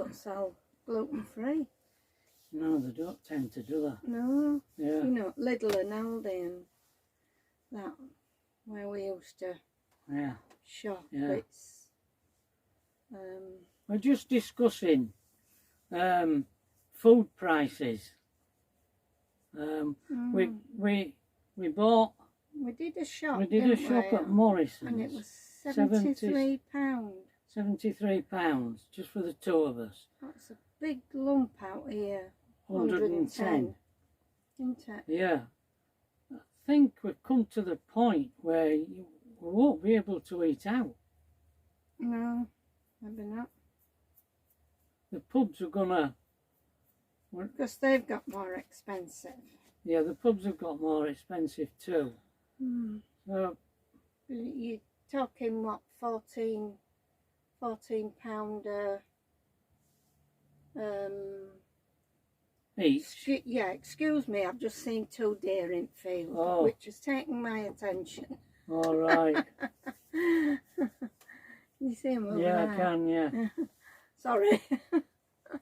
don't sell gluten-free. No, they don't tend to, do they? No. Yeah. You know, Lidl and Aldi and that, where we used to shop. Yeah. It's, we're just discussing food prices. We bought. We did a shop. We did a shop at Morrison's, and it was £73. £73 just for the two of us. That's a big lump out here. 110, isn't it? Yeah. I think we've come to the point where we won't be able to eat out. No, maybe not. The pubs are gonna. Because they've got more expensive. Yeah, the pubs have got more expensive too. So you're talking what, £14 each. Yeah, excuse me, I've just seen 2 deer in field, which has taken my attention. All right. You see them over Yeah, there? I can, yeah. Sorry.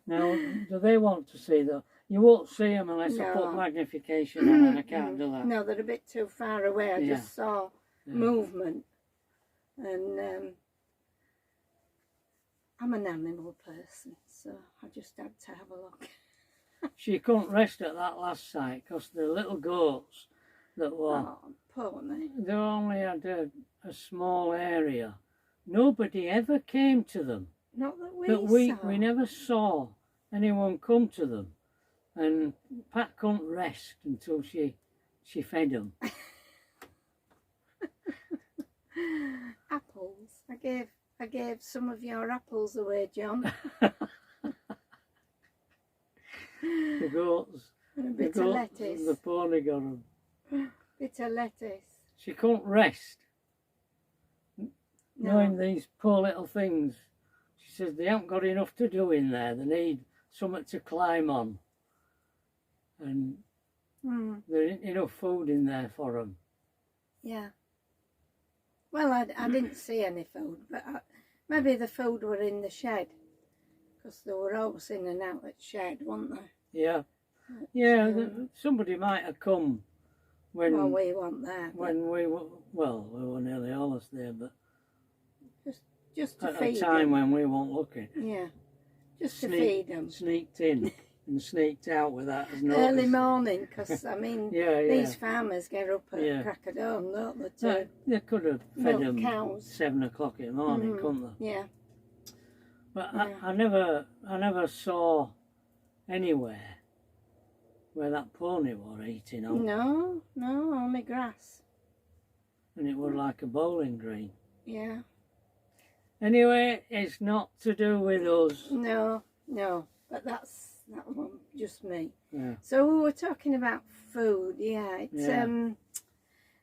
Now, do they want to see them? You won't see them unless I put magnification on, and I can't do that. No, they're a bit too far away. I just saw movement. And I'm an animal person, so I just had to have a look. She couldn't rest at that last site because the little goats that were... Oh, pony. They only had a small area. Nobody ever came to them. Not that we But saw. we never saw anyone come to them. And Pat couldn't rest until she fed them. Apples. I gave some of your apples away, John. The goats. And a bit of lettuce. The pony got them. Bit of lettuce. She couldn't rest. No. Knowing these poor little things. She says they haven't got enough to do in there. They need something to climb on. And there isn't enough food in there for them. Yeah. Well, I didn't see any food, but maybe the food were in the shed. Because they were always in and out at shed, weren't they? Yeah. Yeah, somebody might have come when... Well, we weren't there. When we were... Well, we were nearly always there, but... Just to at feed a time them. when we weren't looking. Yeah. Just to feed them. Sneaked in and sneaked out without us noticing. Early morning, because, I mean, these farmers get up at crack of dawn, don't they? They could have fed them cows. 7 o'clock in the morning, couldn't they? Yeah. But I never saw anywhere where that pony was eating on. No, only grass. And it was like a bowling green. Yeah. Anyway, it's not to do with us. No, but that one, just me. Yeah. So we were talking about food, I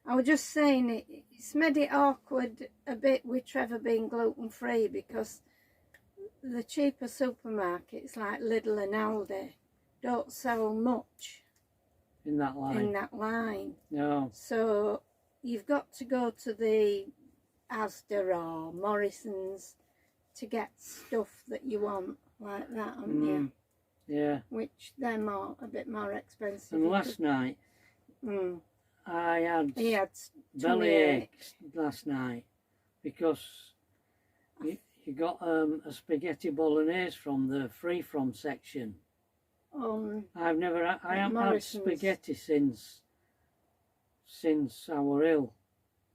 was just saying it's made it awkward a bit with Trevor being gluten-free because the cheaper supermarkets like Lidl and Aldi don't sell much in that line. No. So you've got to go to the Asda or Morrison's to get stuff that you want like that, haven't you? Yeah. Which they're a bit more expensive. And last night, I had belly aches last night because you got a spaghetti bolognese from the free from section. I haven't had spaghetti since I were ill.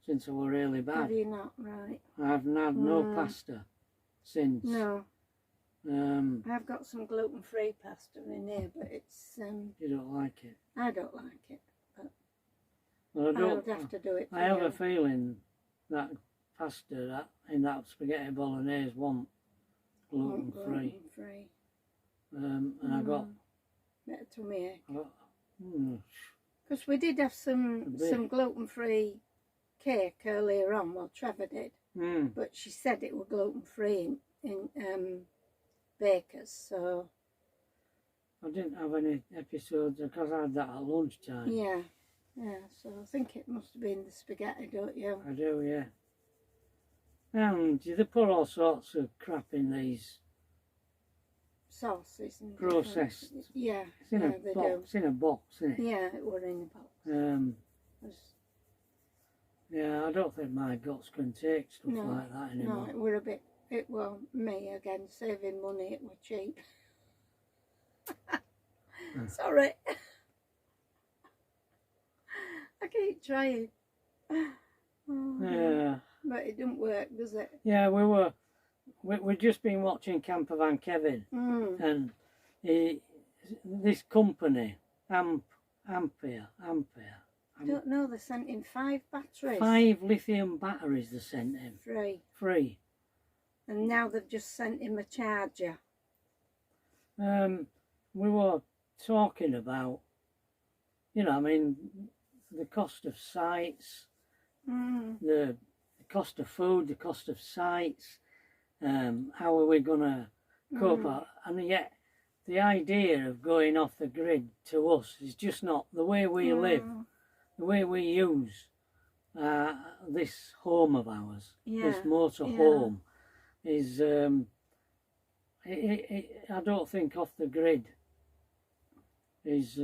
Since I were really bad. Have you not? Right. I haven't had no pasta since. No. I've got some gluten-free pasta in here, but it's... you don't like it? I don't like it, but well, I would have to do it for I have a feeling that pasta in that spaghetti bolognese wasn't gluten-free. And I got... Bit of tummy ache. Because we did have some gluten-free cake earlier on, well, Trevor did, but she said it was gluten-free in Baker's, so... I didn't have any episodes because I had that at lunchtime. Yeah, so I think it must have been the spaghetti, don't you? I do, yeah. And they put all sorts of crap in these sauces and processed. Yeah, It's in yeah, a they box. do. It's in a box, isn't it? Yeah, it were in a box. Yeah, I don't think my guts can take stuff No, like that anymore. No, it were a bit. It were me again, saving money. It were cheap. Sorry. I keep trying. Yeah. But it didn't work, does it? Yeah, we've just been watching Camper Van Kevin, and this company, Ampere. I don't know, they sent him 5 batteries. 5 lithium batteries they sent him. Free. And now they've just sent him a charger. We were talking about, you know, I mean, the cost of sites, the cost of food, the cost of sites, how are we going to cope up? And yet the idea of going off the grid to us is just not the way we live, the way we use this home of ours, this motorhome is, I don't think off the grid is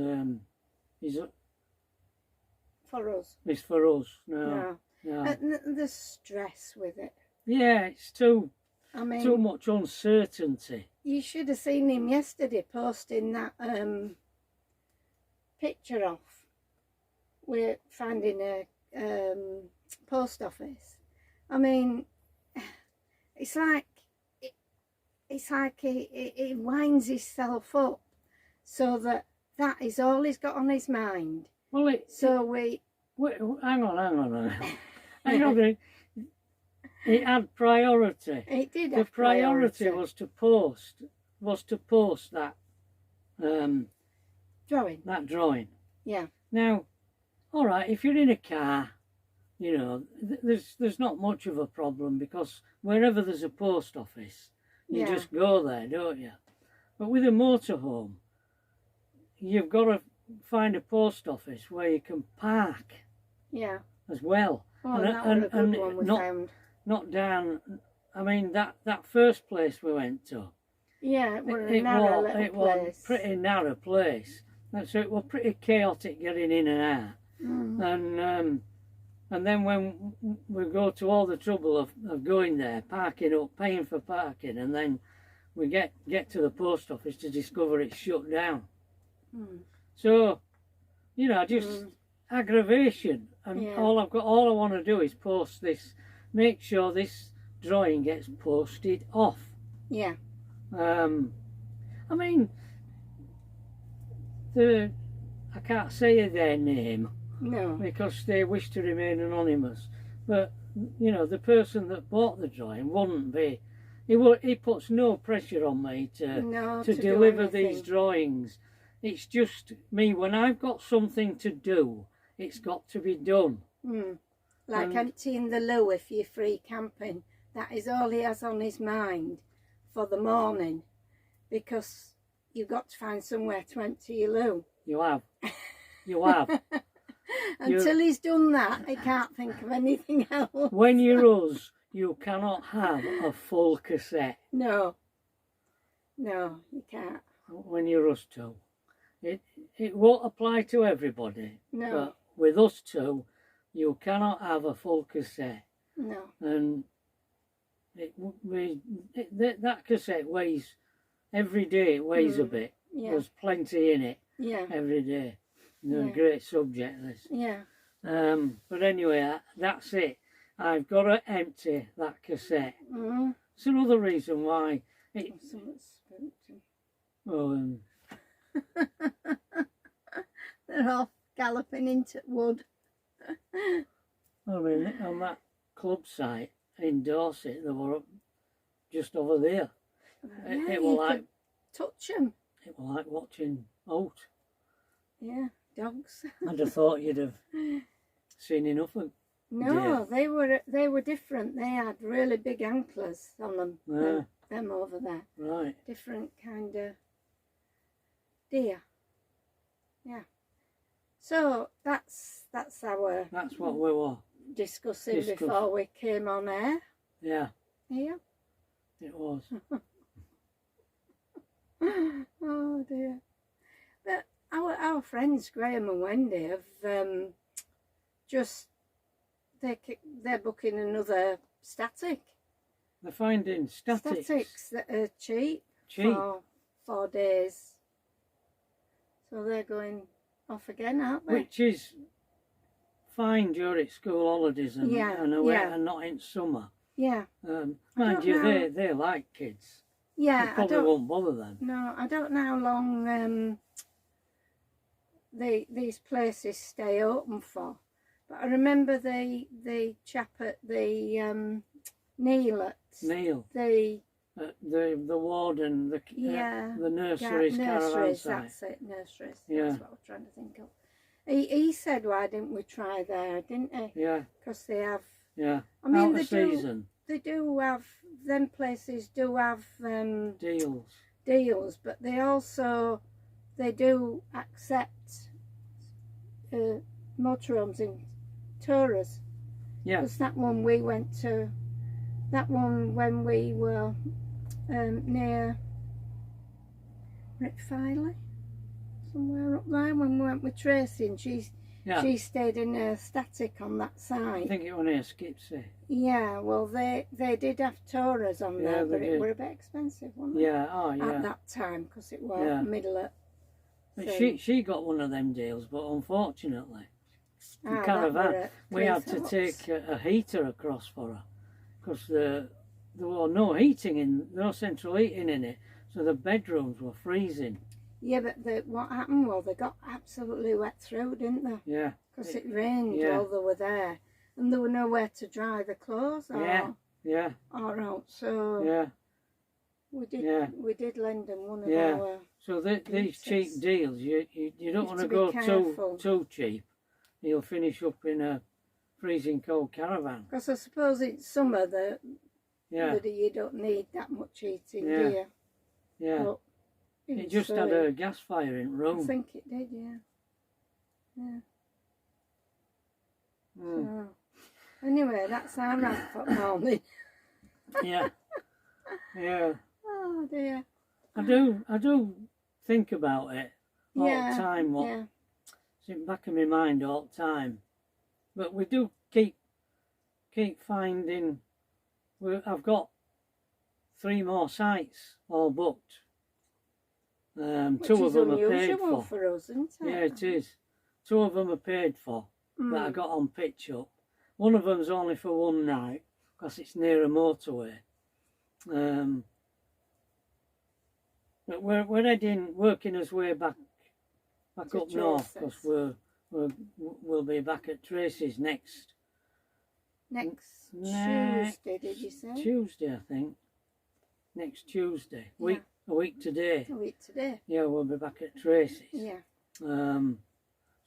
for us. Is for us, no. And the stress with it. Yeah, it's too much uncertainty. You should have seen him yesterday posting that picture off. We're finding a post office. I mean, it's like he winds himself up so that is all he's got on his mind. Well, hang on. Hang on. It had priority. It did. The priority was to post that drawing. That drawing. Yeah. Now, all right, if you're in a car, you know, there's not much of a problem because wherever there's a post office, you just go there, don't you? But with a motorhome, you've got to find a post office where you can park. Yeah. As well. Oh, that was a good one we found. Not down. I mean that first place we went to. Yeah, it was a narrow little place. It was a pretty narrow place. So it was pretty chaotic getting in and out. And then when we go to all the trouble of going there, parking up, paying for parking, and then we get to the post office to discover it's shut down. So, you know, just aggravation. And all I want to do is post this, make sure this drawing gets posted off. Yeah. I mean, I can't say their name. No. Because they wish to remain anonymous. But, you know, the person that bought the drawing wouldn't be. He puts no pressure on me to deliver these drawings. It's just me, when I've got something to do, it's got to be done. Like emptying the loo if you're free camping. That is all he has on his mind for the morning. Because you've got to find somewhere to empty your loo. You have. You have. Until he's done that, he can't think of anything else. When you're us, you cannot have a full cassette. No. No, you can't. When you're us two. It won't apply to everybody. No. But with us two, you cannot have a full cassette. No. And that cassette weighs, every day it weighs a bit. Yeah. There's plenty in it. Yeah. Every day. A great subject, this. Yeah. But anyway, that's it. I've got to empty that cassette. It's another reason why. They're off galloping into wood. I mean, on that club site in Dorset, they were just over there. It was like touch them. It was like watching out. Yeah, dogs. I'd have thought you'd have seen enough of. No, they were different. They had really big antlers on them. Them over there. Right. Different kind of deer. Yeah. So that's our. That's what we were discussing before we came on air. Yeah. Yeah. It was. Oh dear. But our friends Graham and Wendy have just they're booking another static. They're finding statics that are cheap. cheap. For 4 days. So they're going off again, aren't they? Which is fine during school holidays and, and not in summer. Yeah. Mind you, they like kids. Yeah. They probably won't bother them. No, I don't know how long these places stay open for. But I remember the chap at the Neil. The warden, the nurseries, caravan site. That's it, nurseries. Yeah. That's what I was trying to think of. He said, why didn't we try there, didn't he? Yeah. Because they have... Yeah. I mean, they do have... Them places do have... Deals, but they also... They do accept motorhomes in tours. Yeah. Because that one we went to... That one when we were near Rick Filey, somewhere up there, when we went with Tracy, and she stayed in a static on that side. I think it was near Skipsey. Yeah, well they did have tourers on there, but it were a bit expensive, wasn't it? Yeah, at that time, because it was middle of... But she got one of them deals, but unfortunately, the caravan, we had to take a heater across for her. Because there was no heating no central heating in it, so the bedrooms were freezing. Yeah, but what happened was they got absolutely wet through, didn't they? Yeah. Because it rained while they were there, and there were nowhere to dry the clothes. Or out, so we did lend them one of our. So these cheap deals, you don't want to go too cheap. You'll finish up in a freezing cold caravan. Because I suppose it's summer that you don't need that much heating, do you? Yeah. But it just had a gas fire in room. I think it did, yeah. So, anyway, that's our rant for morning. Yeah. Oh dear. I do think about it all the time. It's in the back of my mind all the time. But we do keep finding. I've got 3 more sites all booked. 2 of them are paid for us, isn't it? Yeah, it is. 2 of them are paid for that I got on pitch up. One of them's only for one night because it's near a motorway. But we're working us way back up north, because we'll be back at Tracy's next Tuesday, did you say? Tuesday, I think. Next Tuesday. A week today. Yeah, we'll be back at Tracy's. Yeah. So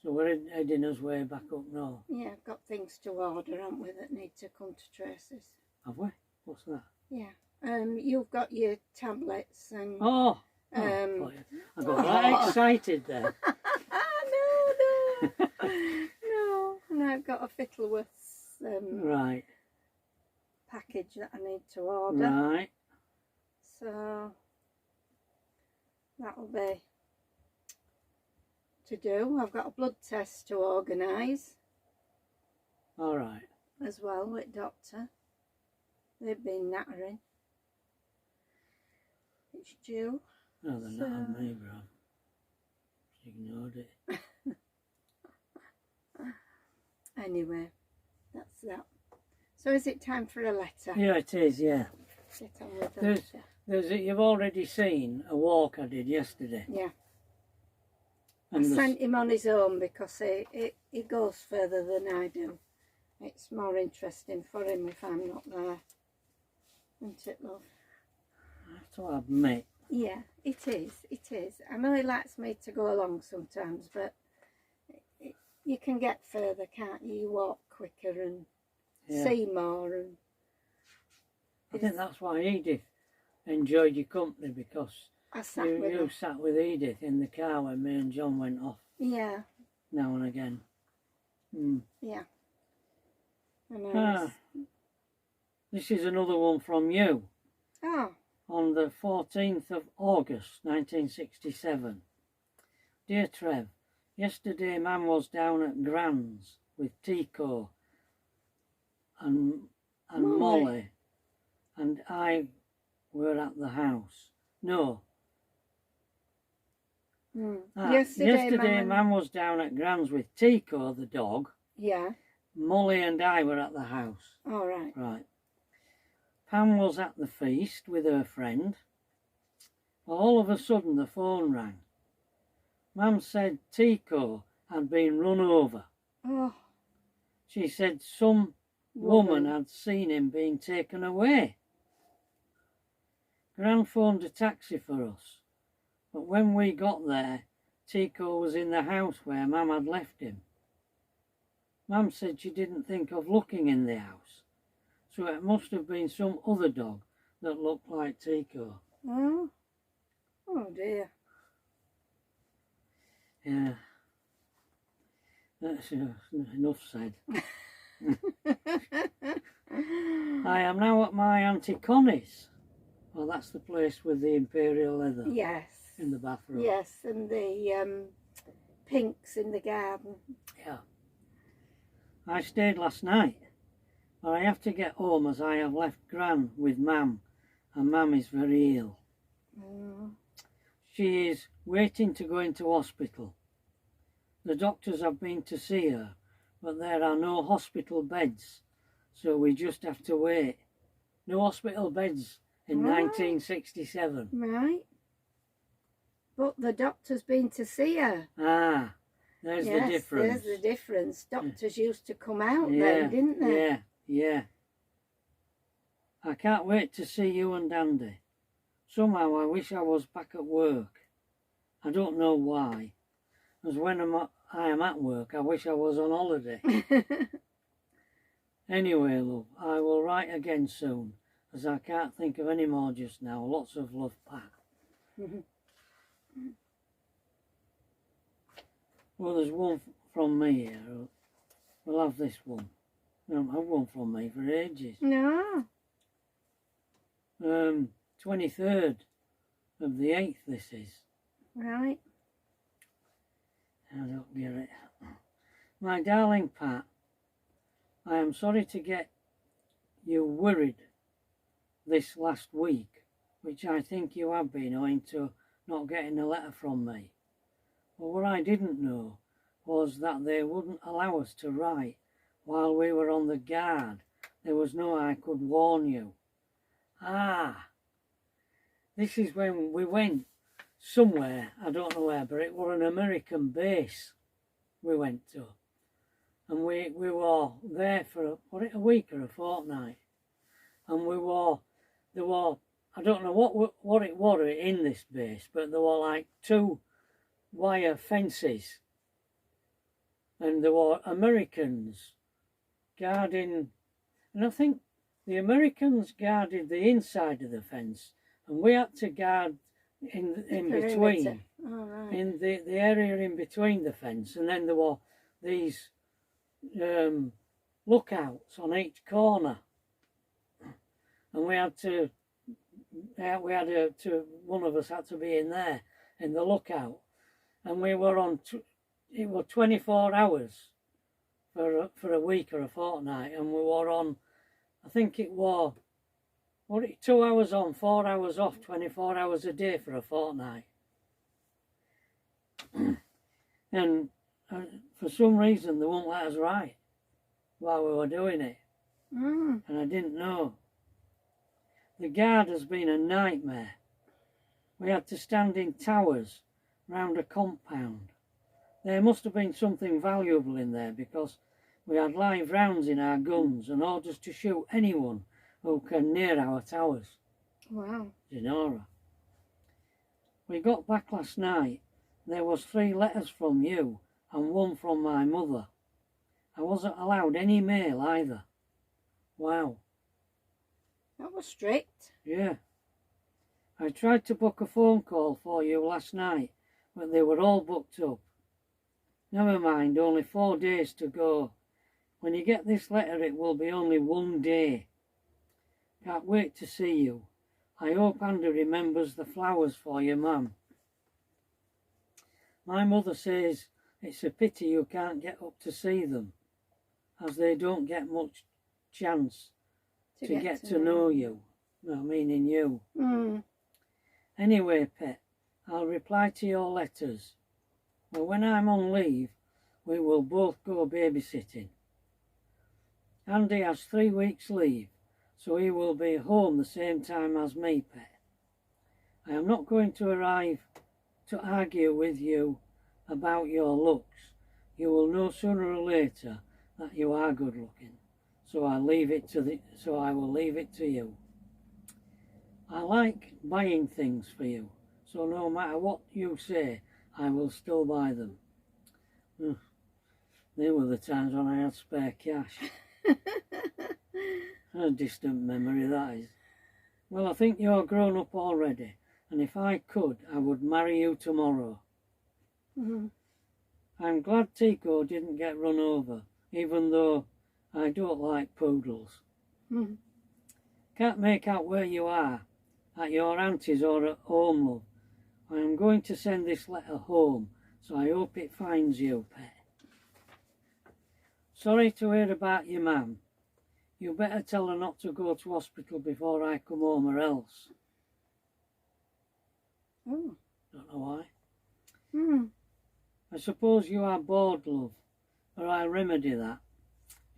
we're heading us way back up north. Yeah, I've got things to order, haven't we, that need to come to Tracy's. Have we? What's that? Yeah. You've got your tablets and... I got right excited there. No. And I've got a Fittleworth's package that I need to order. Right. So that'll be to do. I've got a blood test to organise. All right. As well with doctor. They've been nattering. It's due. No, they're not on me, bro. She ignored it. Anyway, that's that. So is it time for a letter? Yeah, it is, yeah. Get on with the letter. You've already seen a walk I did yesterday. Yeah. And I sent him on his own because he goes further than I do. It's more interesting for him if I'm not there. Isn't it, love? I have to admit. Yeah, it is. I know he likes me to go along sometimes, but you can get further, can't you? You walk quicker and see more. And I think that's why Edith enjoyed your company, because you sat with Edith in the car when me and John went off. Yeah. Now and again. Yeah. I know. This is another one from you. Oh. on the 14th of August 1967. Dear Trev, yesterday Mam was down at Gran's with Tico and Molly, and I were at the house. No. Yesterday Mam was down at Gran's with Tico, the dog. Yeah. Molly and I were at the house. All right. Right. Pam was at the feast with her friend. Well, all of a sudden the phone rang. Mam said Tico had been run over. Oh. She said some woman had seen him being taken away. Gran phoned a taxi for us, but when we got there, Tico was in the house where Mam had left him. Mam said she didn't think of looking in the house, so it must have been some other dog that looked like Tico. Oh, oh dear. Yeah, that's enough said. I am now at my Auntie Connie's. Well, that's the place with the imperial leather. Yes. In the bathroom. Yes, and the pinks in the garden. Yeah. I stayed last night, but I have to get home as I have left Gran with Mam, and Mam is very ill. Mm. She is waiting to go into hospital. The doctors have been to see her, but there are no hospital beds, so we just have to wait. No hospital beds in 1967. Right. But the doctor's been to see her. Ah, there's the difference. There's the difference. Doctors used to come out then, didn't they? Yeah, yeah. I can't wait to see you and Andy. Somehow I wish I was back at work. I don't know why. As when I am at work, I wish I was on holiday. Anyway, love, I will write again soon, as I can't think of any more just now. Lots of love, Pat. Well, there's one from me here. We'll have this one. We don't have one from me for ages. No. 23rd of the 8th this is. Right. I don't get it. My darling Pat, I am sorry to get you worried this last week, which I think you have been owing to not getting a letter from me. But what I didn't know was that they wouldn't allow us to write while we were on the guard. There was no I could warn you. Ah, this is when we went somewhere, I don't know where, but it was an American base we went to. And we were there for, a week or a fortnight. And there were, I don't know what it was in this base, but there were like 2 wire fences. And there were Americans guarding, and I think the Americans guarded the inside of the fence, and we had to guard in between, in the area in between the fence, and then there were these lookouts on each corner, and one of us had to be in there in the lookout, and we were on. It was 24 hours for a week or a fortnight, and we were on. I think it was. 2 hours on, 4 hours off, 24 hours a day for a fortnight. And for some reason they won't let us write while we were doing it. And I didn't know. The guard has been a nightmare. We had to stand in towers round a compound. There must have been something valuable in there, because we had live rounds in our guns and orders to shoot anyone who came near our towers. Wow. Genora. We got back last night. There was 3 letters from you and 1 from my mother. I wasn't allowed any mail either. Wow. That was strict. Yeah. I tried to book a phone call for you last night, but they were all booked up. Never mind, only 4 days to go. When you get this letter, it will be only 1 day. Can't wait to see you. I hope Andy remembers the flowers for your mum. My mother says it's a pity you can't get up to see them, as they don't get much chance to get to know you. No, meaning you. Anyway, pet, I'll reply to your letters. Well, when I'm on leave, we will both go babysitting. Andy has 3 weeks leave, so he will be home the same time as me, pet. I am not going to arrive to argue with you about your looks. You will know sooner or later that you are good looking, so I will leave it to you. I like buying things for you, so no matter what you say, I will still buy them. They were the times when I had spare cash. A distant memory, that is. Well, I think you're grown up already, and if I could, I would marry you tomorrow. I'm glad Tico didn't get run over, even though I don't like poodles. Can't make out where you are, at your auntie's or at home, love. I am going to send this letter home, so I hope it finds you, pet. Sorry to hear about your mum. You better tell her not to go to hospital before I come home, or else. Don't know why. I suppose you are bored, love, but I'll remedy that.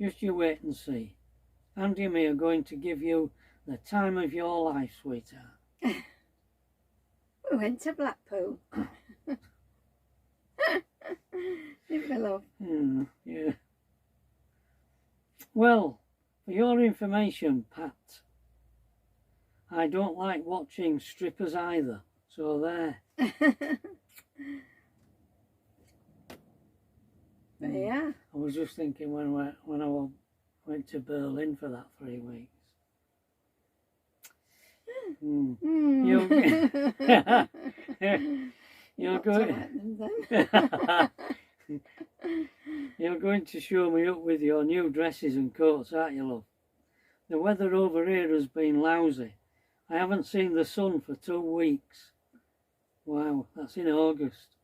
Just you wait and see. Andy and me are going to give you the time of your life, sweetheart. We went to Blackpool. Didn't we, love? Yeah. Well, for your information, Pat, I don't like watching strippers either, so there. Yeah. I was just thinking when I went to Berlin for that 3 weeks. You're going to show me up with your new dresses and coats, aren't you, love? The weather over here has been lousy. I haven't seen the sun for 2 weeks. Wow, that's in August.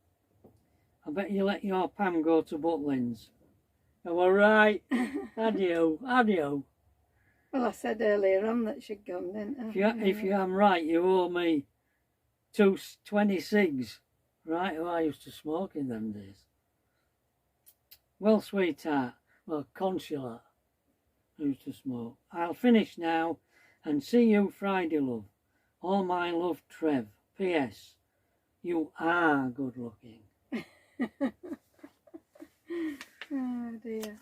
I bet you let your Pam go to Butlins. Oh, all right. Adieu. Well, I said earlier on that she'd gone, didn't I? If you am right, you owe me 20 cigs. Right, oh, I used to smoke in them days. Well, sweetheart, Consular used to smoke. I'll finish now and see you Friday, love. All my love, Trev. P.S. You are good looking. Oh dear.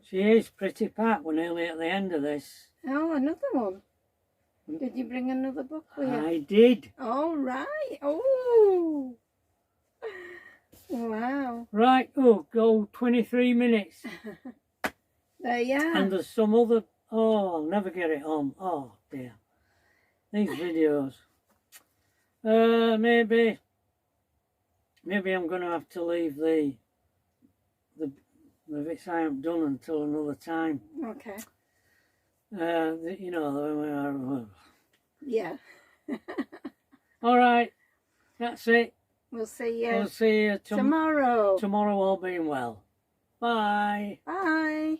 She is pretty, Pat. We're nearly at the end of this. Oh, another one. Did you bring another book with you? I did. All right. Oh. Wow. Right, go 23 minutes. There you are. And there's some other... Oh, I'll never get it on. Oh, dear. These videos. Maybe I'm going to have to leave the bits I haven't done until another time. Okay. You know, yeah. All right, that's it. We'll see you. We'll see you tomorrow. Tomorrow, all being well. Bye. Bye.